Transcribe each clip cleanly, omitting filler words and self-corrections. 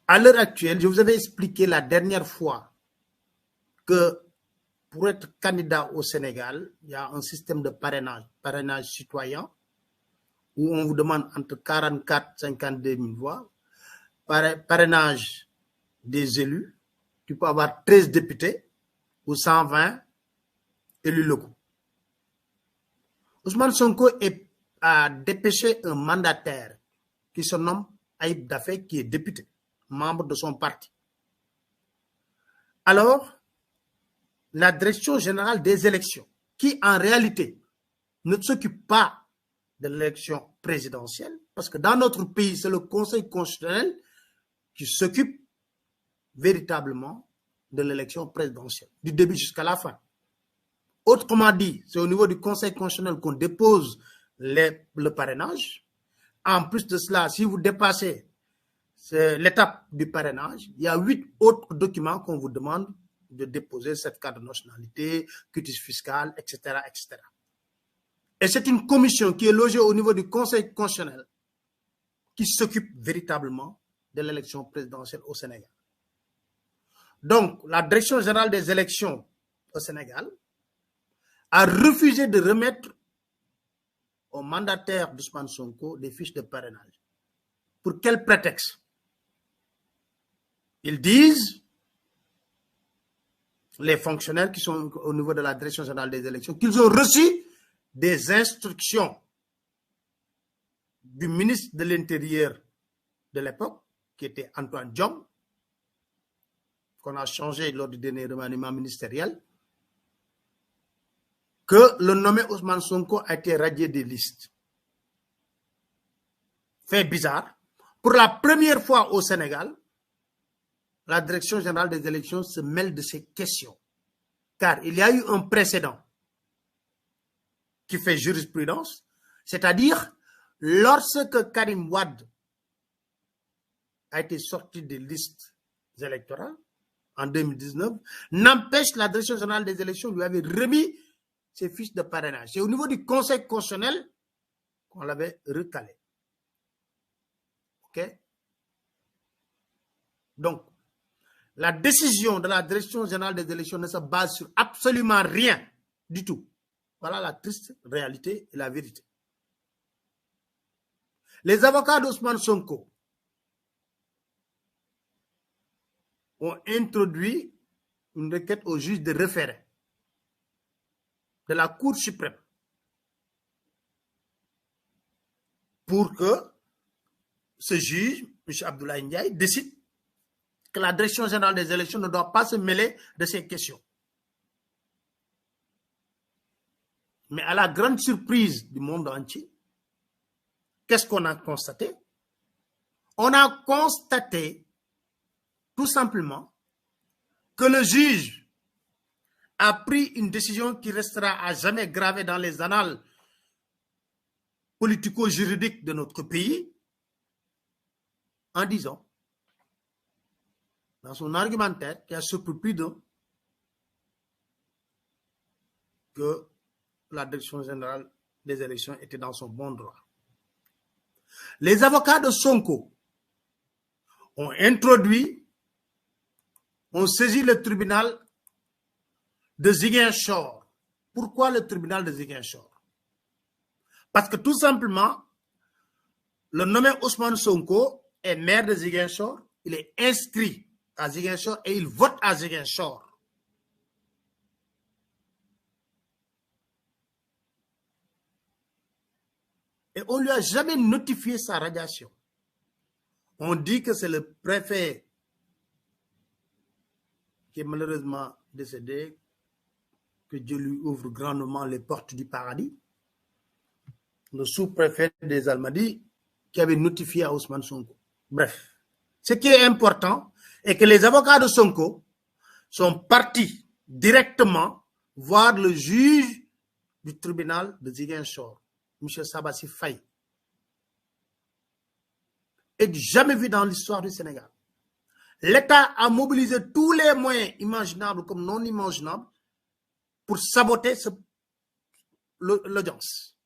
À l'heure actuelle, je vous avais expliqué la dernière fois que pour être candidat au Sénégal, il y a un système de parrainage citoyen, où on vous demande entre 44 et 52 000 voix, parrainage des élus, tu peux avoir 13 députés ou 120 élus locaux. Ousmane Sonko a dépêché un mandataire qui se nomme Ayib Daffé, qui est député, membre de son parti. Alors, la direction générale des élections, qui en réalité ne s'occupe pas de l'élection présidentielle, parce que dans notre pays, c'est le Conseil constitutionnel qui s'occupe véritablement de l'élection présidentielle, du début jusqu'à la fin. Autrement dit, c'est au niveau du Conseil constitutionnel qu'on dépose le parrainage. En plus de cela, si vous dépassez l'étape du parrainage, il y a 8 autres documents qu'on vous demande de déposer, cette carte de nationalité, quitus fiscal, etc., etc. Et c'est une commission qui est logée au niveau du Conseil constitutionnel qui s'occupe véritablement de l'élection présidentielle au Sénégal. Donc, la Direction générale des élections au Sénégal a refusé de remettre au mandataire d'Ousmane Sonko des fiches de parrainage. Pour quel prétexte? Ils disent, les fonctionnaires qui sont au niveau de la Direction générale des élections, qu'ils ont reçu des instructions du ministre de l'Intérieur de l'époque, qui était Antoine Diome, qu'on a changé lors du dernier remaniement ministériel, que le nommé Ousmane Sonko a été radié des listes. Fait bizarre. Pour la première fois au Sénégal, la Direction générale des élections se mêle de ces questions. Car il y a eu un précédent qui fait jurisprudence, c'est-à-dire lorsque Karim Wade a été sorti des listes électorales en 2019, n'empêche la Direction générale des élections lui avait remis ses fiches de parrainage. C'est au niveau du Conseil constitutionnel qu'on l'avait recalé. OK? Donc, la décision de la Direction générale des élections ne se base sur absolument rien du tout. Voilà la triste réalité et la vérité. Les avocats d'Ousmane Sonko ont introduit une requête au juge de référé de la Cour suprême pour que ce juge, M. Abdoulaye Ndiaye, décide que la Direction générale des élections ne doit pas se mêler de ces questions. Mais à la grande surprise du monde entier, qu'est-ce qu'on a constaté? On a constaté tout simplement que le juge a pris une décision qui restera à jamais gravée dans les annales politico-juridiques de notre pays, en disant, dans son argumentaire, qui a surpris plus d'un, que la Direction générale des élections était dans son bon droit. Les avocats de Sonko ont saisi le tribunal de Ziguinchor. Pourquoi le tribunal de Ziguinchor? Parce que tout simplement, le nommé Ousmane Sonko est maire de Ziguinchor, il est inscrit à Ziguinchor et il vote à Ziguinchor. Et on ne lui a jamais notifié sa radiation. On dit que c'est le préfet qui est malheureusement décédé, que Dieu lui ouvre grandement les portes du paradis, le sous-préfet des Almadies, qui avait notifié à Ousmane Sonko. Bref, ce qui est important est que les avocats de Sonko sont partis directement voir le juge du tribunal de Ziguinchor, M. Sabassi Faye. Et jamais vu dans l'histoire du Sénégal. L'État a mobilisé tous les moyens imaginables comme non imaginables pour saboter l'audience.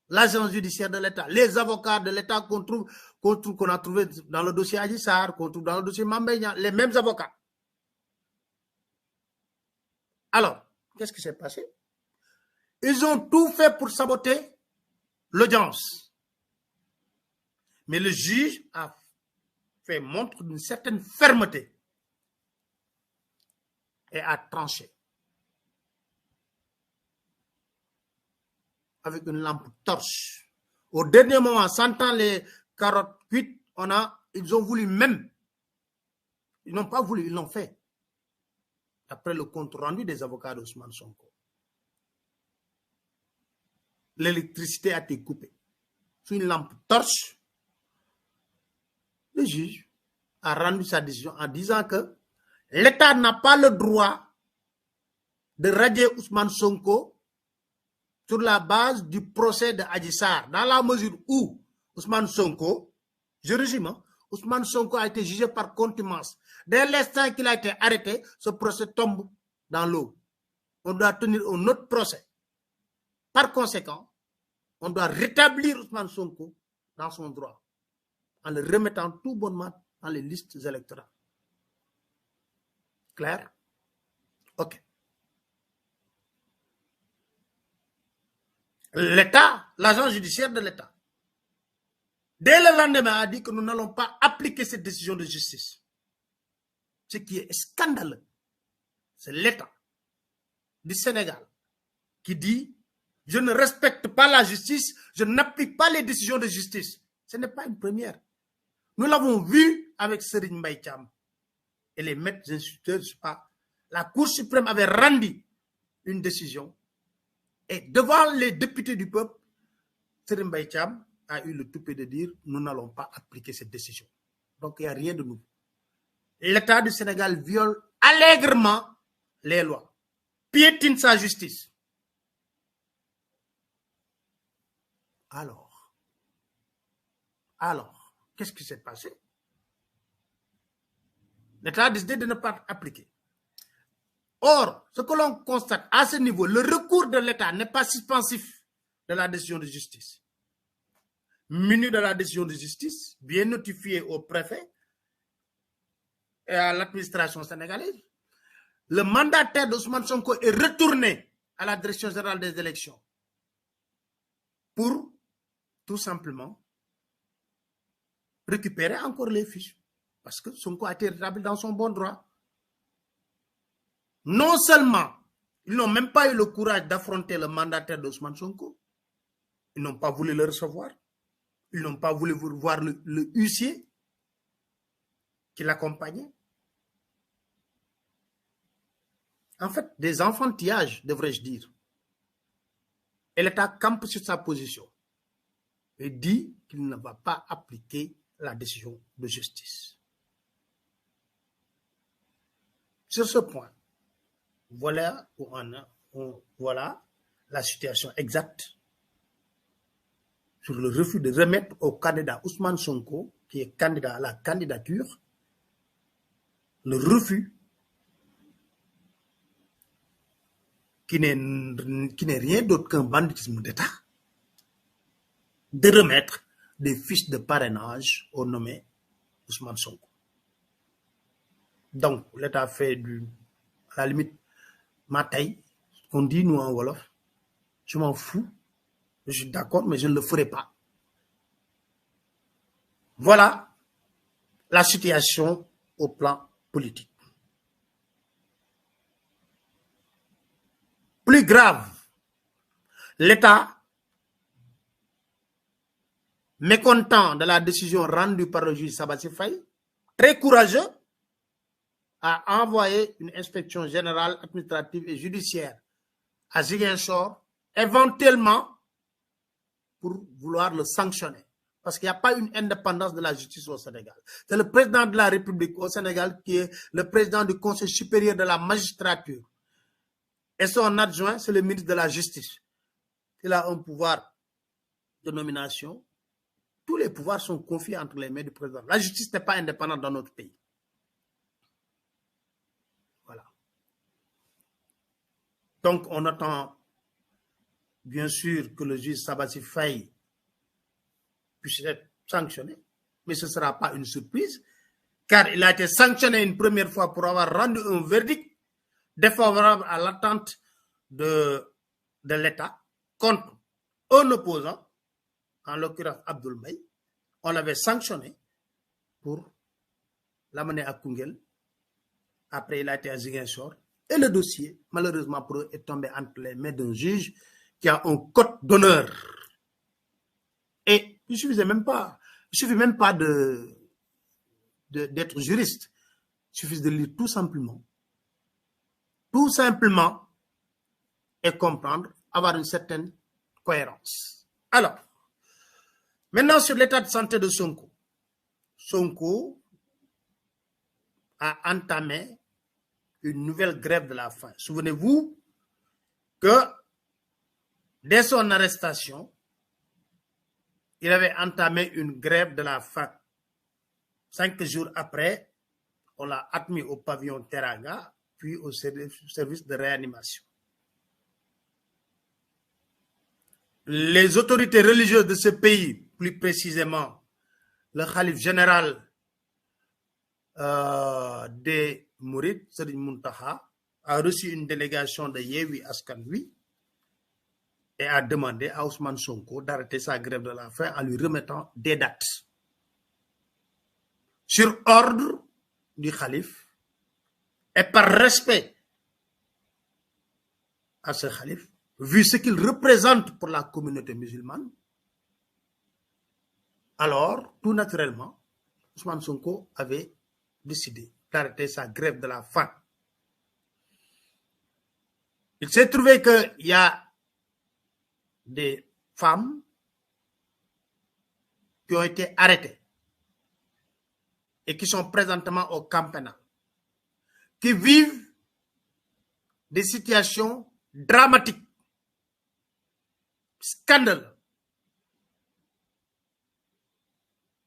l'agence judiciaire de l'État, les avocats de l'État qu'on a trouvé dans le dossier Adji Sarr, qu'on trouve dans le dossier Mame Mbaye Niang, les mêmes avocats. Alors, qu'est-ce qui s'est passé? Ils ont tout fait pour saboter l'audience. Mais le juge a fait montre d'une certaine fermeté et a tranché. Avec une lampe torche. Au dernier moment, sentant les carottes cuites, ils ont voulu même. Ils n'ont pas voulu, ils l'ont fait. Après le compte rendu des avocats d'Ousmane Sonko. L'électricité a été coupée. Sous une lampe torche, le juge a rendu sa décision en disant que l'État n'a pas le droit de radier Ousmane Sonko sur la base du procès de Adji Sarr, dans la mesure où Ousmane Sonko, je résume, hein, Ousmane Sonko a été jugé par contumace. Dès l'instant qu'il a été arrêté, ce procès tombe dans l'eau. On doit tenir un autre procès. Par conséquent, on doit rétablir Ousmane Sonko dans son droit, en le remettant tout bonnement dans les listes électorales. Clair? Ok. L'État, l'agent judiciaire de l'État, dès le lendemain a dit que nous n'allons pas appliquer cette décision de justice. Ce qui est scandaleux, c'est l'État du Sénégal qui dit « Je ne respecte pas la justice, je n'applique pas les décisions de justice ». Ce n'est pas une première. Nous l'avons vu avec Serigne Mbaye Thiam et les maîtres instituteurs. La Cour suprême avait rendu une décision et devant les députés du peuple, Serigne Mbaye Thiam a eu le toupet de dire « Nous n'allons pas appliquer cette décision ». Donc, il n'y a rien de nouveau. L'État du Sénégal viole allègrement les lois, piétine sa justice. Alors, qu'est-ce qui s'est passé? L'État a décidé de ne pas appliquer. Or, ce que l'on constate à ce niveau, le recours de l'État n'est pas suspensif de la décision de justice. Muni de la décision de justice, bien notifié au préfet et à l'administration sénégalaise, le mandataire d'Ousmane Sonko est retourné à la direction générale des élections pour tout simplement récupérer encore les fiches. Parce que Sonko a été rétabli dans son bon droit. Non seulement, ils n'ont même pas eu le courage d'affronter le mandataire d'Ousmane Sonko, ils n'ont pas voulu le recevoir, ils n'ont pas voulu voir le huissier qui l'accompagnait. En fait, des enfantillages, devrais-je dire. Et l'État campe sur sa position et dit qu'il ne va pas appliquer la décision de justice. Sur ce point, voilà la situation exacte sur le refus de remettre au candidat Ousmane Sonko, qui est candidat à la candidature, le refus qui n'est rien d'autre qu'un banditisme d'État, de remettre des fiches de parrainage au nommé Ousmane Sonko. Donc, l'État fait à la limite, ma taille, qu'on dit nous en Wolof, je m'en fous, je suis d'accord, mais je ne le ferai pas. Voilà la situation au plan politique. Plus grave, l'État, mécontent de la décision rendue par le juge Sabassy Faye, très courageux, a envoyé une inspection générale administrative et judiciaire à Ziguinchor, éventuellement pour vouloir le sanctionner. Parce qu'il n'y a pas une indépendance de la justice au Sénégal. C'est le président de la République au Sénégal qui est le président du Conseil supérieur de la magistrature. Et son adjoint, c'est le ministre de la Justice. Il a un pouvoir de nomination. Tous les pouvoirs sont confiés entre les mains du président. La justice n'est pas indépendante dans notre pays. Voilà. Donc, on attend bien sûr que le juge Sabassi Faye puisse être sanctionné, mais ce ne sera pas une surprise, car il a été sanctionné une première fois pour avoir rendu un verdict défavorable à l'attente de l'État contre un opposant, en l'occurrence Abdoul Mbaye. On l'avait sanctionné pour l'amener à Koungheul. Après, il a été à Ziguinchor. Et le dossier, malheureusement pour eux, est tombé entre les mains d'un juge qui a un code d'honneur. Et il ne suffit même pas d'être juriste. Il suffit de lire tout simplement, et comprendre, avoir une certaine cohérence. Alors, maintenant sur l'état de santé de Sonko. Sonko a entamé une nouvelle grève de la faim. Souvenez-vous que dès son arrestation, il avait entamé une grève de la faim. 5 jours après, on l'a admis au pavillon Teranga, puis au service de réanimation. Les autorités religieuses de ce pays, plus précisément le khalife général des Mourides, Serigne Mountakha, a reçu une délégation de Yewwi Askan Wi et a demandé à Ousmane Sonko d'arrêter sa grève de la faim en lui remettant des dates. Sur ordre du khalife et par respect à ce khalife, vu ce qu'il représente pour la communauté musulmane, alors, tout naturellement, Ousmane Sonko avait décidé d'arrêter sa grève de la faim. Il s'est trouvé qu'il y a des femmes qui ont été arrêtées et qui sont présentement au camp pénal, qui vivent des situations dramatiques, scandaleuses,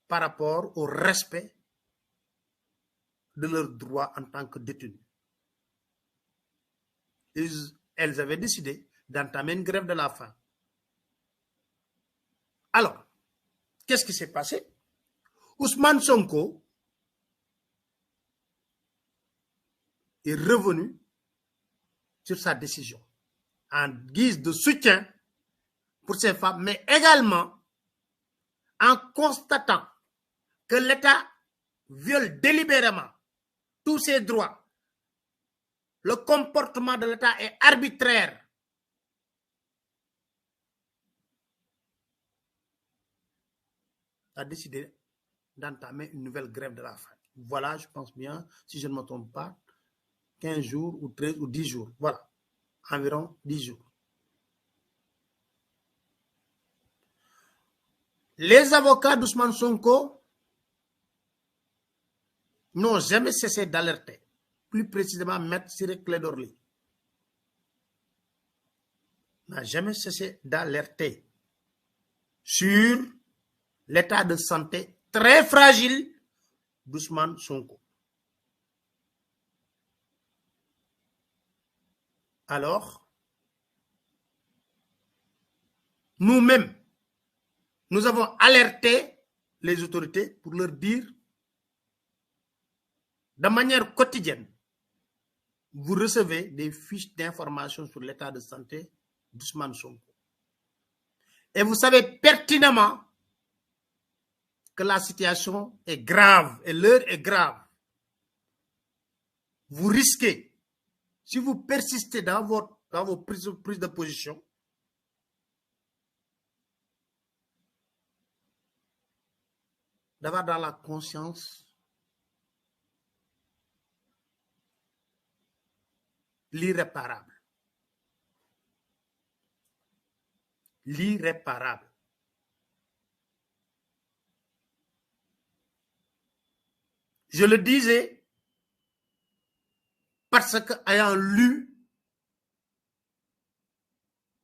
par rapport au respect de leurs droits en tant que détenus. Elles avaient décidé d'entamer une grève de la faim. Alors, qu'est-ce qui s'est passé? Ousmane Sonko est revenu sur sa décision en guise de soutien pour ces femmes, mais également en constatant que l'État viole délibérément tous ses droits. Le comportement de l'État est arbitraire. A décidé d'entamer une nouvelle grève de la faim. Voilà, je pense bien, si je ne me trompe pas, 15 jours ou 13 ou 10 jours. Voilà, environ 10 jours. Les avocats d'Ousmane Sonko n'ont jamais cessé d'alerter, plus précisément Maître Ciré Clédor Ly n'a jamais cessé d'alerter sur l'état de santé très fragile d'Ousmane Sonko. Alors, nous-mêmes, nous avons alerté les autorités pour leur dire de manière quotidienne, vous recevez des fiches d'information sur l'état de santé d'Ousmane Sonko. Et vous savez pertinemment que la situation est grave et l'heure est grave. Vous risquez, si vous persistez dans vos prises de position, d'avoir dans la conscience l'irréparable. L'irréparable. Je le disais parce que, ayant lu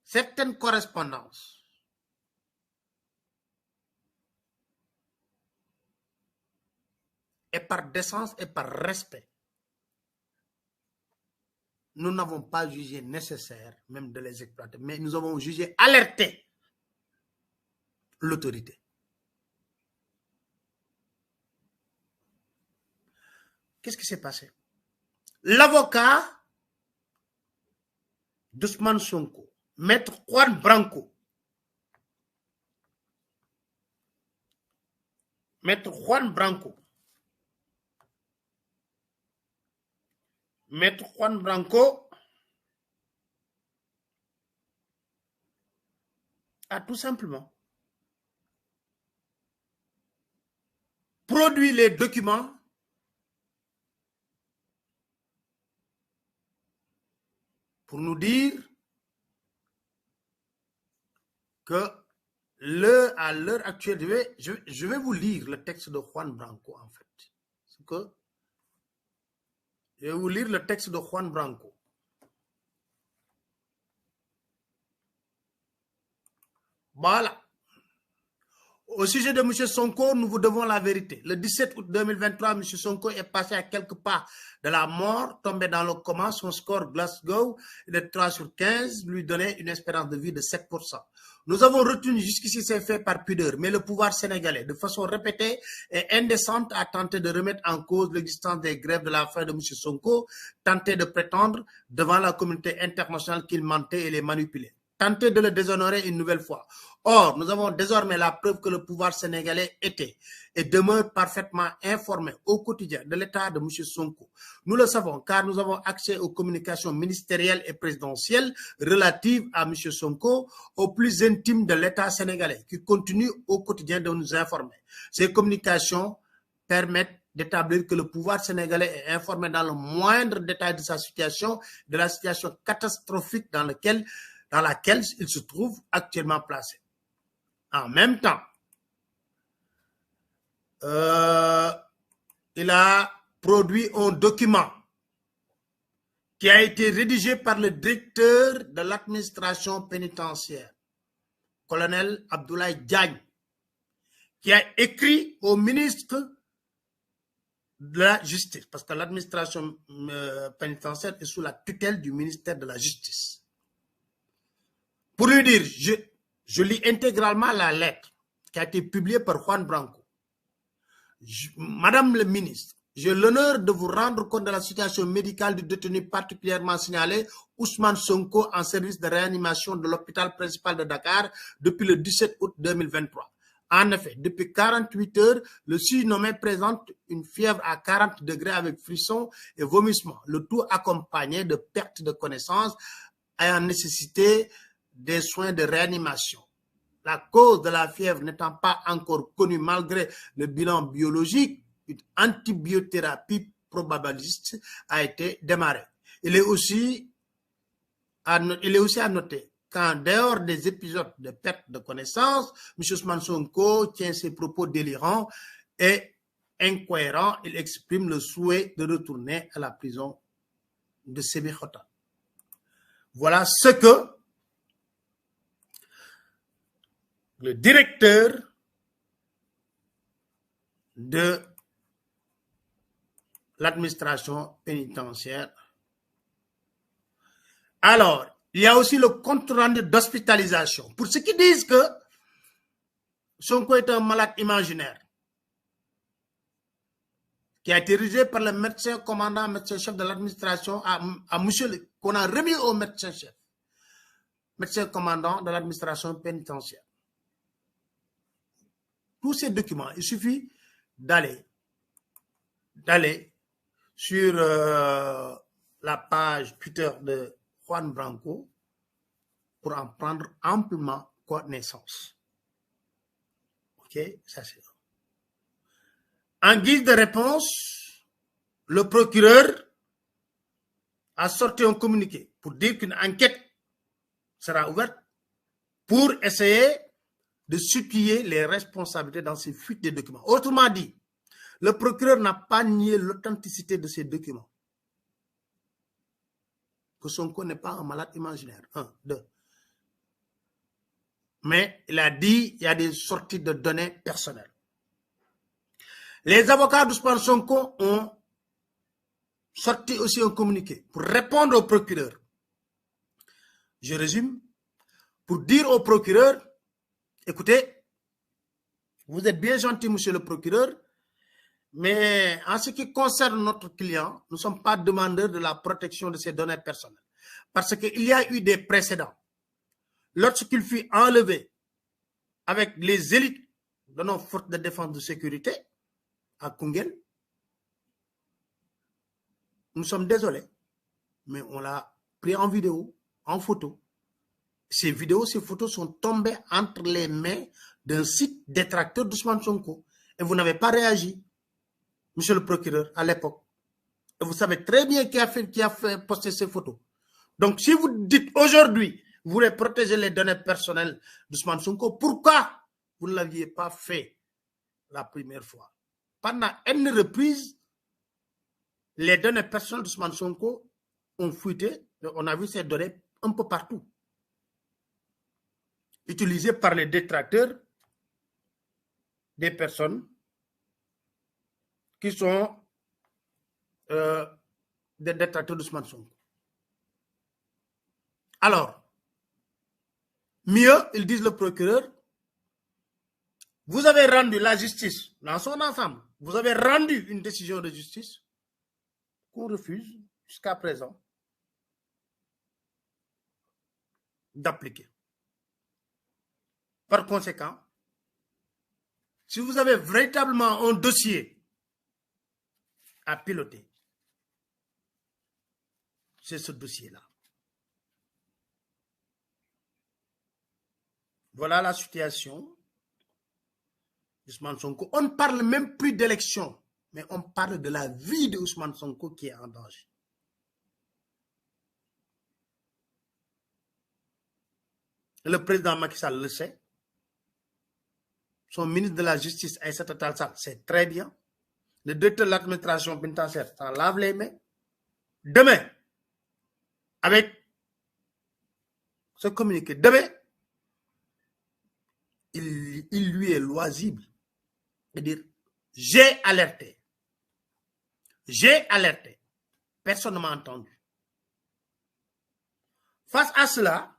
certaines correspondances et par décence et par respect, nous n'avons pas jugé nécessaire même de les exploiter, mais nous avons jugé alerter l'autorité. Qu'est-ce qui s'est passé? L'avocat d'Ousmane Sonko, Maître Juan Branco, Maître Juan Branco a tout simplement produit les documents pour nous dire que à l'heure actuelle, je vais vous lire le texte de Juan Branco en fait. Je vais vous lire le texte de Juan Branco. Voilà. Au sujet de M. Sonko, nous vous devons la vérité. Le 17 août 2023, M. Sonko est passé à quelques pas de la mort, tombé dans le coma. Son score Glasgow de 3 sur 15 lui donnait une espérance de vie de 7%. Nous avons retenu jusqu'ici ces faits par pudeur, mais le pouvoir sénégalais, de façon répétée et indécente, a tenté de remettre en cause l'existence des grèves de la faim de M. Sonko, tenté de prétendre devant la communauté internationale qu'il mentait et les manipulait, tenté de le déshonorer une nouvelle fois. Or, nous avons désormais la preuve que le pouvoir sénégalais était et demeure parfaitement informé au quotidien de l'état de M. Sonko. Nous le savons car nous avons accès aux communications ministérielles et présidentielles relatives à M. Sonko, au plus intime de l'état sénégalais, qui continue au quotidien de nous informer. Ces communications permettent d'établir que le pouvoir sénégalais est informé dans le moindre détail de sa situation, de la situation catastrophique dans laquelle il se trouve actuellement placé. En même temps, il a produit un document qui a été rédigé par le directeur de l'administration pénitentiaire, colonel Abdoulaye Diagne, qui a écrit au ministre de la Justice, parce que l'administration pénitentiaire est sous la tutelle du ministère de la Justice, pour lui dire, je lis intégralement la lettre qui a été publiée par Juan Branco. Madame le ministre, j'ai l'honneur de vous rendre compte de la situation médicale du détenu particulièrement signalé, Ousmane Sonko, en service de réanimation de l'hôpital principal de Dakar depuis le 17 août 2023. En effet, depuis 48 heures, le surnommé présente une fièvre à 40 degrés avec frissons et vomissements, le tout accompagné de perte de connaissance ayant nécessité des soins de réanimation. La cause de la fièvre n'étant pas encore connue malgré le bilan biologique, une antibiothérapie probabiliste a été démarrée. Il est aussi à noter qu'en dehors des épisodes de perte de connaissance, M. Ousmane Sonko tient ses propos délirants et incohérents. Il exprime le souhait de retourner à la prison de Sébikotane. Voilà ce que le directeur de l'administration pénitentiaire. Alors, il y a aussi le compte rendu d'hospitalisation. Pour ceux qui disent que Sonko est un malade imaginaire, qui a été rédigé par le médecin commandant, médecin-chef de l'administration, à monsieur, qu'on a remis au médecin-chef, médecin commandant de l'administration pénitentiaire. Tous ces documents, il suffit d'aller sur la page Twitter de Juan Branco pour en prendre amplement connaissance. Ok, ça c'est. En guise de réponse, le procureur a sorti un communiqué pour dire qu'une enquête sera ouverte pour essayer de situer les responsabilités dans ces fuites de documents. Autrement dit, le procureur n'a pas nié l'authenticité de ces documents. Que Sonko n'est pas un malade imaginaire. 1, 2. Mais il a dit qu'il y a des sorties de données personnelles. Les avocats d'Ousmane Sonko ont sorti aussi un communiqué pour répondre au procureur. Je résume, pour dire au procureur, écoutez, vous êtes bien gentil, monsieur le procureur, mais en ce qui concerne notre client, nous ne sommes pas demandeurs de la protection de ses données personnelles. Parce qu'il y a eu des précédents. Lorsqu'il fut enlevé avec les élites de nos forces de défense de sécurité à Koungheul, nous sommes désolés, mais on l'a pris en vidéo, en photo. Ces vidéos, ces photos sont tombées entre les mains d'un site détracteur d'Ousmane Sonko. Et vous n'avez pas réagi, monsieur le procureur, à l'époque. Et vous savez très bien qui a fait poster ces photos. Donc, si vous dites aujourd'hui, vous voulez protéger les données personnelles d'Ousmane Sonko, pourquoi vous ne l'aviez pas fait la première fois? Pendant une reprise, les données personnelles d'Ousmane Sonko ont fuité. On a vu ces données un peu partout, utilisées par les détracteurs des personnes qui sont des détracteurs d'Ousmane Sonko. Alors, mieux, ils disent le procureur, vous avez rendu la justice dans son ensemble, vous avez rendu une décision de justice qu'on refuse jusqu'à présent d'appliquer. Par conséquent, si vous avez véritablement un dossier à piloter, c'est ce dossier-là. Voilà la situation d'Ousmane Sonko. On ne parle même plus d'élection, mais on parle de la vie d'Ousmane Sonko qui est en danger. Le président Macky Sall le sait. Son ministre de la Justice, Aïssata Tall Sall, sait très bien. Le directeur de l'administration pénitentiaire s'en lave les mains. Demain, avec ce communiqué, demain, il lui est loisible de dire j'ai alerté. J'ai alerté. Personne ne m'a entendu. Face à cela,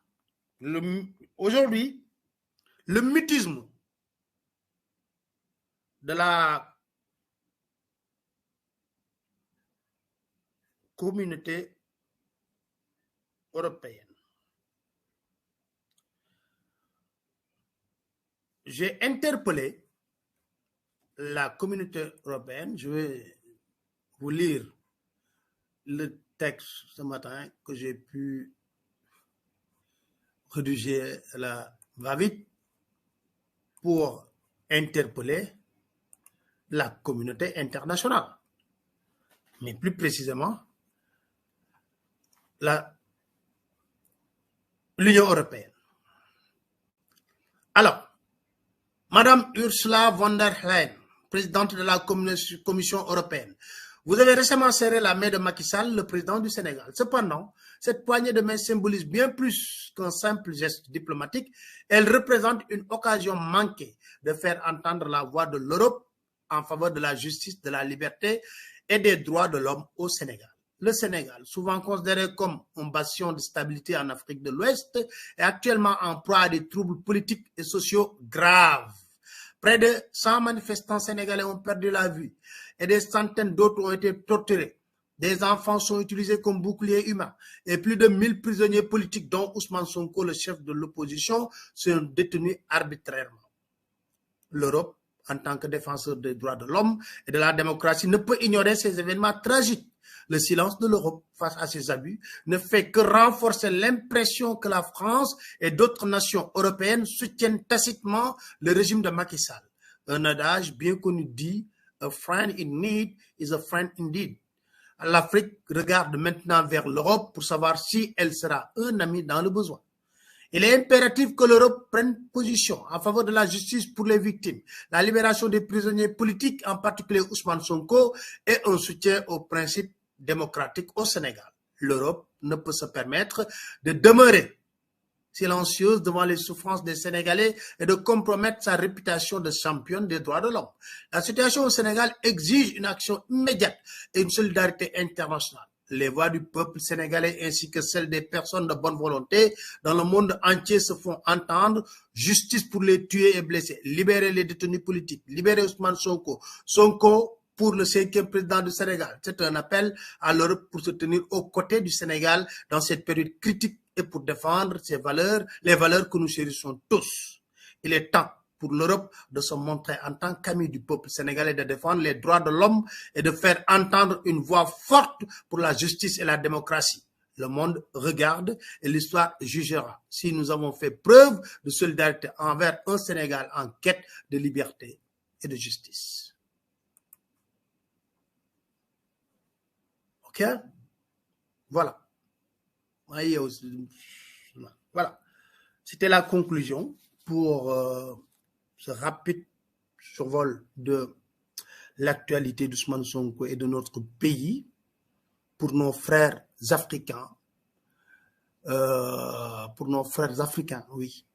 aujourd'hui, le mutisme de la communauté européenne. J'ai interpellé la communauté européenne. Je vais vous lire le texte ce matin que j'ai pu rédiger à la va-vite pour interpeller la communauté internationale, mais plus précisément l'Union européenne. Alors, Madame Ursula von der Leyen, présidente de la Commission européenne, vous avez récemment serré la main de Macky Sall, le président du Sénégal. Cependant, cette poignée de main symbolise bien plus qu'un simple geste diplomatique. Elle représente une occasion manquée de faire entendre la voix de l'Europe en faveur de la justice, de la liberté et des droits de l'homme au Sénégal. Le Sénégal, souvent considéré comme un bastion de stabilité en Afrique de l'Ouest, est actuellement en proie à des troubles politiques et sociaux graves. Près de 100 manifestants sénégalais ont perdu la vie et des centaines d'autres ont été torturés. Des enfants sont utilisés comme boucliers humains et plus de 1000 prisonniers politiques, dont Ousmane Sonko, le chef de l'opposition, sont détenus arbitrairement. L'Europe, en tant que défenseur des droits de l'homme et de la démocratie, ne peut ignorer ces événements tragiques. Le silence de l'Europe face à ces abus ne fait que renforcer l'impression que la France et d'autres nations européennes soutiennent tacitement le régime de Macky Sall. Un adage bien connu dit « A friend in need is a friend indeed ». L'Afrique regarde maintenant vers l'Europe pour savoir si elle sera un ami dans le besoin. Il est impératif que l'Europe prenne position en faveur de la justice pour les victimes, la libération des prisonniers politiques, en particulier Ousmane Sonko, et un soutien aux principes démocratiques au Sénégal. L'Europe ne peut se permettre de demeurer silencieuse devant les souffrances des Sénégalais et de compromettre sa réputation de championne des droits de l'homme. La situation au Sénégal exige une action immédiate et une solidarité internationale. Les voix du peuple sénégalais ainsi que celles des personnes de bonne volonté dans le monde entier se font entendre. Justice pour les tués et blessés, libérer les détenus politiques, libérer Ousmane Sonko, Sonko pour le 5e président du Sénégal. C'est un appel à l'Europe pour se tenir aux côtés du Sénégal dans cette période critique et pour défendre ses valeurs, les valeurs que nous chérissons tous. Il est temps pour l'Europe de se montrer en tant qu'ami du peuple sénégalais, de défendre les droits de l'homme et de faire entendre une voix forte pour la justice et la démocratie. Le monde regarde et l'histoire jugera si nous avons fait preuve de solidarité envers un Sénégal en quête de liberté et de justice. Ok? Voilà. Voilà. C'était la conclusion pour ce rapide survol de l'actualité d'Ousmane Sonko et de notre pays pour nos frères africains. Oui.